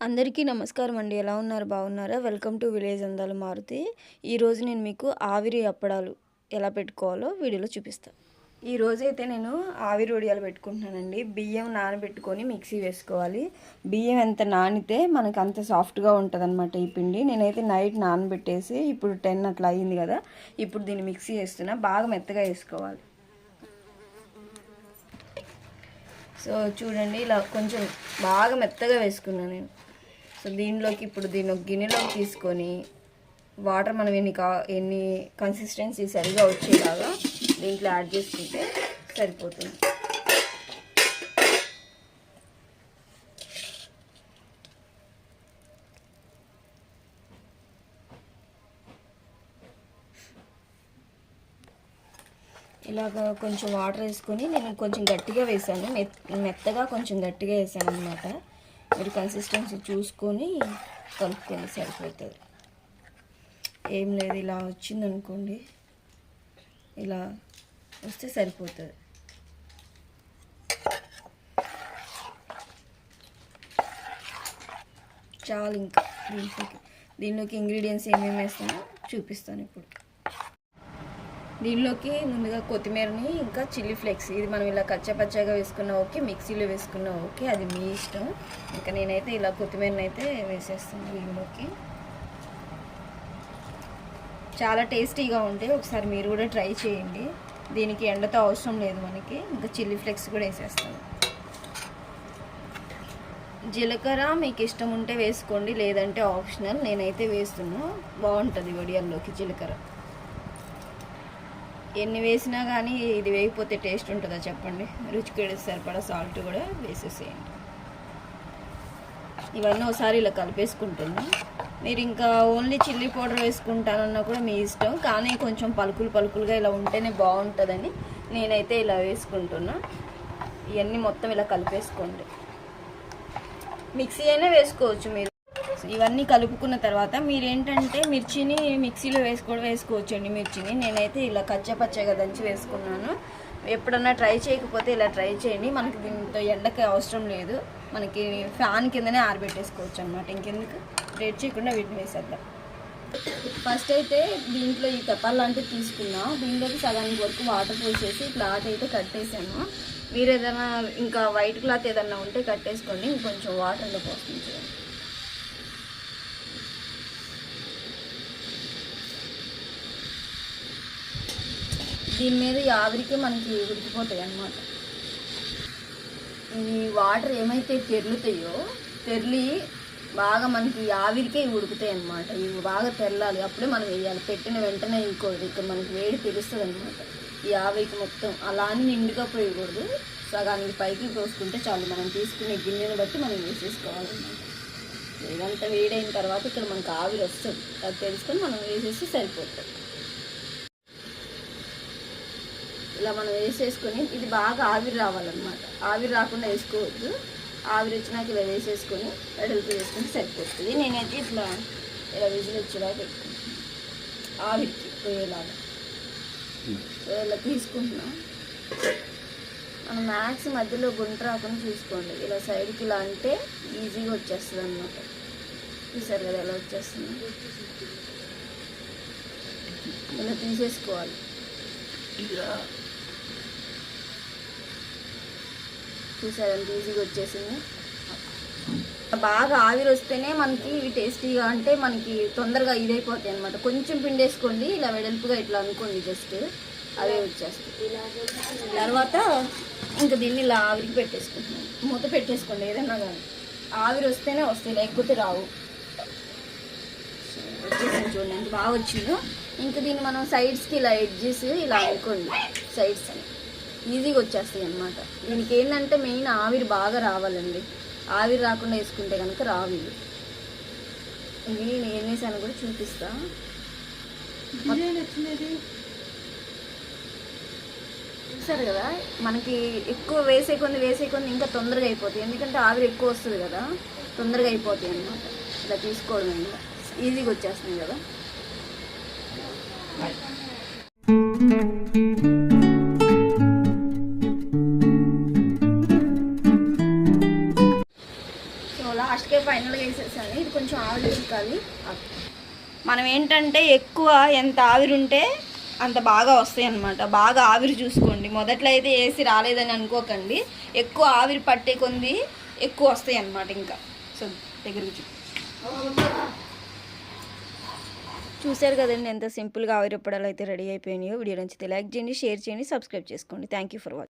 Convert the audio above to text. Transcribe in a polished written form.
అందరికీ నమస్కారం అండి. ఎలా ఉన్నారు? బాగున్నారా? వెల్కమ్ టు విలేజ్ అందాల మారుతి. ఈరోజు నేను మీకు ఆవిరి అప్పడాలు ఎలా పెట్టుకోవాలో వీడియోలో చూపిస్తాను. ఈరోజైతే నేను ఆవిరి వడియాలు పెట్టుకుంటున్నానండి. బియ్యం నానబెట్టుకొని మిక్సీ వేసుకోవాలి. బియ్యం ఎంత నానితే మనకు అంత సాఫ్ట్గా ఉంటుంది అనమాట ఈ పిండి. నేనైతే నైట్ నానబెట్టేసి ఇప్పుడు 10 అట్లా అయ్యింది కదా, ఇప్పుడు దీన్ని మిక్సీ వేస్తున్నా. బాగా మెత్తగా వేసుకోవాలి. సో చూడండి, ఇలా కొంచెం బాగా మెత్తగా వేసుకున్నాను నేను. సో దీనిలోకి ఇప్పుడు దీన్ని ఒక గిన్నెలోకి తీసుకొని వాటర్ మనం ఎన్ని కన్సిస్టెన్సీ సరిగా వచ్చేలాగా దీంట్లో యాడ్ చేసుకుంటే సరిపోతుంది. ఇలాగ కొంచెం వాటర్ వేసుకొని నేను కొంచెం గట్టిగా వేసాను, మెత్తగా కొంచెం గట్టిగా వేసాను అనమాట. మీరు కన్సిస్టెన్సీ చూసుకొని కలుపుకొని సరిపోతుంది. ఏం లేదు, ఇలా వచ్చిందనుకోండి, ఇలా వస్తే సరిపోతుంది. చాలు. ఇంకా దీనిలోకి ఇంగ్రీడియంట్స్ ఏమేమి వేస్తానో చూపిస్తాను ఇప్పుడు. దీనిలోకి ముందుగా కొత్తిమీరని, ఇంకా చిల్లీ ఫ్లేక్స్, ఇది మనం ఇలా కచ్చపచ్చగా వేసుకున్నా ఓకే, మిక్సీలో వేసుకున్నా ఓకే, అది మీ ఇష్టం. ఇంకా నేనైతే ఇలా కొత్తిమీరని అయితే వేసేస్తాను దీనిలోకి. చాలా టేస్టీగా ఉంటాయి, ఒకసారి మీరు కూడా ట్రై చేయండి. దీనికి ఎండతో అవసరం లేదు మనకి. ఇంకా చిల్లీ ఫ్లేక్స్ కూడా వేసేస్తాను. జీలకర్ర మీకు ఇష్టం ఉంటే వేసుకోండి, లేదంటే ఆప్షనల్. నేనైతే వేస్తున్నా, బాగుంటుంది వడియాల్లోకి జీలకర్ర. ఎన్ని వేసినా కానీ ఇది వేయకపోతే టేస్ట్ ఉంటుందా చెప్పండి? రుచికి సరిపడా సాల్ట్ కూడా వేసేసేయండి. ఇవన్నీ ఒకసారి ఇలా కలిపేసుకుంటున్నా. మీరు ఇంకా ఓన్లీ చిల్లీ పౌడర్ వేసుకుంటానన్నా కూడా మీ ఇష్టం, కానీ కొంచెం పలుకులుగా ఇలా ఉంటేనే బాగుంటుందని నేనైతే ఇలా వేసుకుంటున్నా. ఇవన్నీ మొత్తం ఇలా కలిపేసుకోండి. మిక్సీ అయినా వేసుకోవచ్చు మీరు. ఇవన్నీ కలుపుకున్న తర్వాత మీరేంటంటే మిర్చిని మిక్సీలో వేసుకోవచ్చండి. మిర్చిని నేనైతే ఇలా కచ్చపచ్చగా దంచి వేసుకున్నాను. ఎప్పుడన్నా ట్రై చేయకపోతే ఇలా ట్రై చేయండి. మనకి దీంతో ఎండకి అవసరం లేదు, మనకి ఫ్యాన్ కిందనే ఆరబెట్టేసుకోవచ్చు అనమాట. ఇంకెందుకు లేట్ చేయకుండా వీటిని వేసేద్దాం. ఫస్ట్ అయితే దీంట్లో ఈ పెప్పర్ లాంటివి తీసుకున్నా. దీంట్లోకి సగానికి వరకు వాటర్ పోసేసి క్లాత్ అయితే కట్టేసాను. మీరు ఏదైనా ఇంకా వైట్ క్లాత్ ఏదన్నా ఉంటే కట్టేసుకోండి. ఇంకొంచెం వాటర్లో పోస్తుంది. దీని మీద ఈ ఆవిరికి మనకి ఉడికిపోతాయి అన్నమాట. ఈ వాటర్ ఏమైతే తెరులుతాయో తెరలి బాగా మనకి ఆవిరికే ఉడుకుతాయి అన్నమాట. ఇవి బాగా తెరలాలి, అప్పుడే మనం వేయాలి. పెట్టిన వెంటనే వేయకూడదు, ఇక్కడ మనకి వేడి తెలుస్తుంది అనమాట. ఈ ఆవిరికి మొత్తం అలా అని నిండుగా పోయకూడదు, సగానికి పైకి పోసుకుంటే చాలు. మనం తీసుకునే గిన్నెని బట్టి మనం వేసేసుకోవాలన్నమాట. ఇదంతా వేడైన తర్వాత ఇక్కడ మనకు ఆవిరి వస్తుంది, అది తెలుసుకొని మనం వేసేసి సరిపోతుంది. ఇలా మనం వేసేసుకొని ఇది బాగా ఆవిరి రావాలన్నమాట. ఆవిరి రాకుండా వేసుకోవద్దు. ఆవిరి వచ్చినాక ఇలా వేసేసుకొని వెడల్పు వేసుకొని సరిపోతుంది. నేనైతే ఇలా విజిల్ వచ్చేలా పెట్టుకుంటున్నాను, ఆవిరికి పోయేలాగా. ఇలా తీసుకుంటున్నా. మనం మ్యాక్స్ మధ్యలో గుంట రాకుండా చూసుకోండి. ఇలా సైడ్కి ఇలా అంటే ఈజీగా వచ్చేస్తుంది అన్నమాట. చూసారు కదా ఎలా వచ్చేస్తుంది. ఇలా తీసేసుకోవాలి. చూసారు ఎంత ఈజీగా వచ్చేసింది. బాగా ఆవిరి వస్తేనే మనకి ఇవి టేస్టీగా, అంటే మనకి తొందరగా ఇదైపోతాయి అనమాట. కొంచెం పిండి వేసుకోండి, ఇలా వెడల్పుగా ఇట్లా అనుకోండి, జస్ట్ అవే వచ్చేస్తాయి. తర్వాత ఇంకా దీన్ని ఇలా ఆవిరికి పెట్టేసుకుంటున్నాం. మూత పెట్టేసుకోండి ఏదన్నా కానీ. ఆవిరి వస్తేనే వస్తాయి, లేకపోతే రావు. వచ్చేసింది చూడండి ఎంత బాగా వచ్చిందో. ఇంకా దీన్ని మనం సైడ్స్కి ఇలా ఎడ్జెస్ ఇలా అనుకోండి, సైడ్స్ అని ఈజీగా వచ్చేస్తాయి అన్నమాట. దీనికి ఏంటంటే మెయిన్ ఆవిరి బాగా రావాలండి. ఆవిరి రాకుండా వేసుకుంటే కనుక రావు ఇవి. నేను ఏం వేసాను కూడా చూపిస్తా. చూసారు కదా, మనకి ఎక్కువ వేసే కొంది ఇంకా తొందరగా అయిపోతాయి. ఎందుకంటే ఆవిరి ఎక్కువ వస్తుంది కదా, తొందరగా అయిపోతాయి అన్నమాట. ఇలా తీసుకోవడం ఈజీగా వచ్చేస్తుంది కదా. ఫైనల్గా వేసేసాను. ఇది కొంచెం ఆవిరి ఉడకాలి. మనం ఏంటంటే ఎక్కువ ఎంత ఆవిరి ఉంటే అంత బాగా వస్తాయి అన్నమాట. బాగా ఆవిరి చూసుకోండి. మొదట్లో అయితే వేసి రాలేదని అనుకోకండి. ఎక్కువ ఆవిరి పట్టే కొంది ఎక్కువ వస్తాయి అన్నమాట. ఇంకా సో దగ్గరికి చూసారు కదండి ఎంత సింపుల్గా ఆవిరి పడాలు అయితే రెడీ అయిపోయినాయో. వీడియో నచ్చితే లైక్ చేయండి, షేర్ చేయండి, సబ్స్క్రైబ్ చేసుకోండి. Thank you for watching.